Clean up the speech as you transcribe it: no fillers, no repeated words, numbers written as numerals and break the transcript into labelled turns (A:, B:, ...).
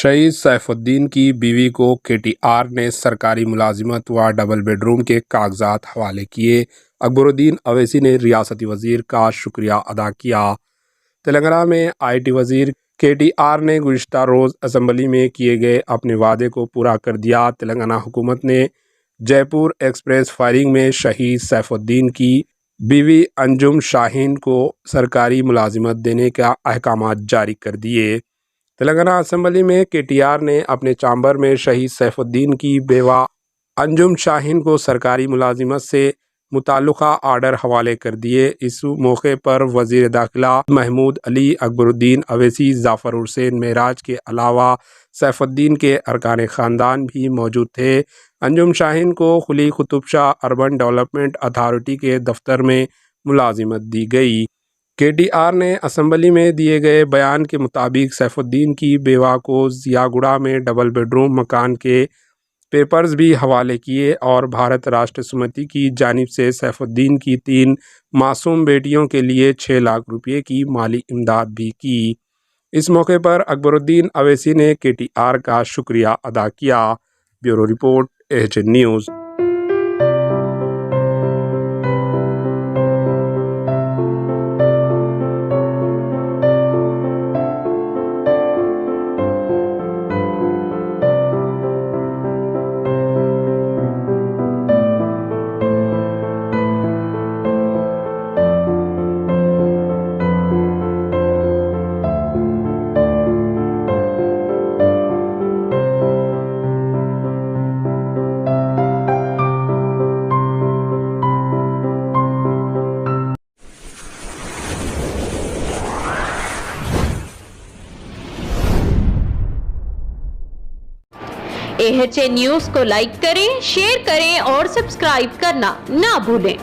A: शहीद सैफुद्दीन की बीवी को केटीआर ने सरकारी मुलाजिमत व डबल बेडरूम के कागजात हवाले किए। अकबरुद्दीन अवैसी ने रियासती वजीर का शुक्रिया अदा किया। तेलंगाना में आईटी वजीर केटीआर ने गुज़िश्ता रोज़ असम्बली में किए गए अपने वादे को पूरा कर दिया। तेलंगाना हुकूमत ने जयपुर एक्सप्रेस फायरिंग में शहीद सैफुद्दीन की बीवी अंजुम शाहीन को सरकारी मुलाजिमत देने का अहकाम जारी कर दिए। तेलंगाना असम्बली में केटीआर ने अपने चाम्बर में शहीद सैफुद्दीन की बेवा अंजुम शाहीन को सरकारी मुलाजिमत से मुताल्लिक़ा आर्डर हवाले कर दिए। इस मौके पर वज़ीर दाखिला महमूद अली, अकबरुद्दीन अवैसी, जाफ़र हुसैन मेराज के अलावा सैफुद्दीन के अरकान ख़ानदान भी मौजूद थे। अंजुम शाहीन को Quli Qutub Shah urban development authority के दफ्तर में मुलाजिमत दी गई। केटीआर ने असम्बली में दिए गए बयान के मुताबिक सैफुद्दीन की बेवा को जियागुड़ा में डबल बेडरूम मकान के पेपर्स भी हवाले किए और भारत राष्ट्र समिति की जानिब से सैफुद्दीन की 3 मासूम बेटियों के लिए 6 लाख रुपये की माली इमदाद भी की। इस मौके पर अकबरुद्दीन अवैसी ने केटीआर का शुक्रिया अदा किया। Bureau report, AHN news.
B: AHN news को लाइक करें, शेयर करें और सब्सक्राइब करना ना भूलें।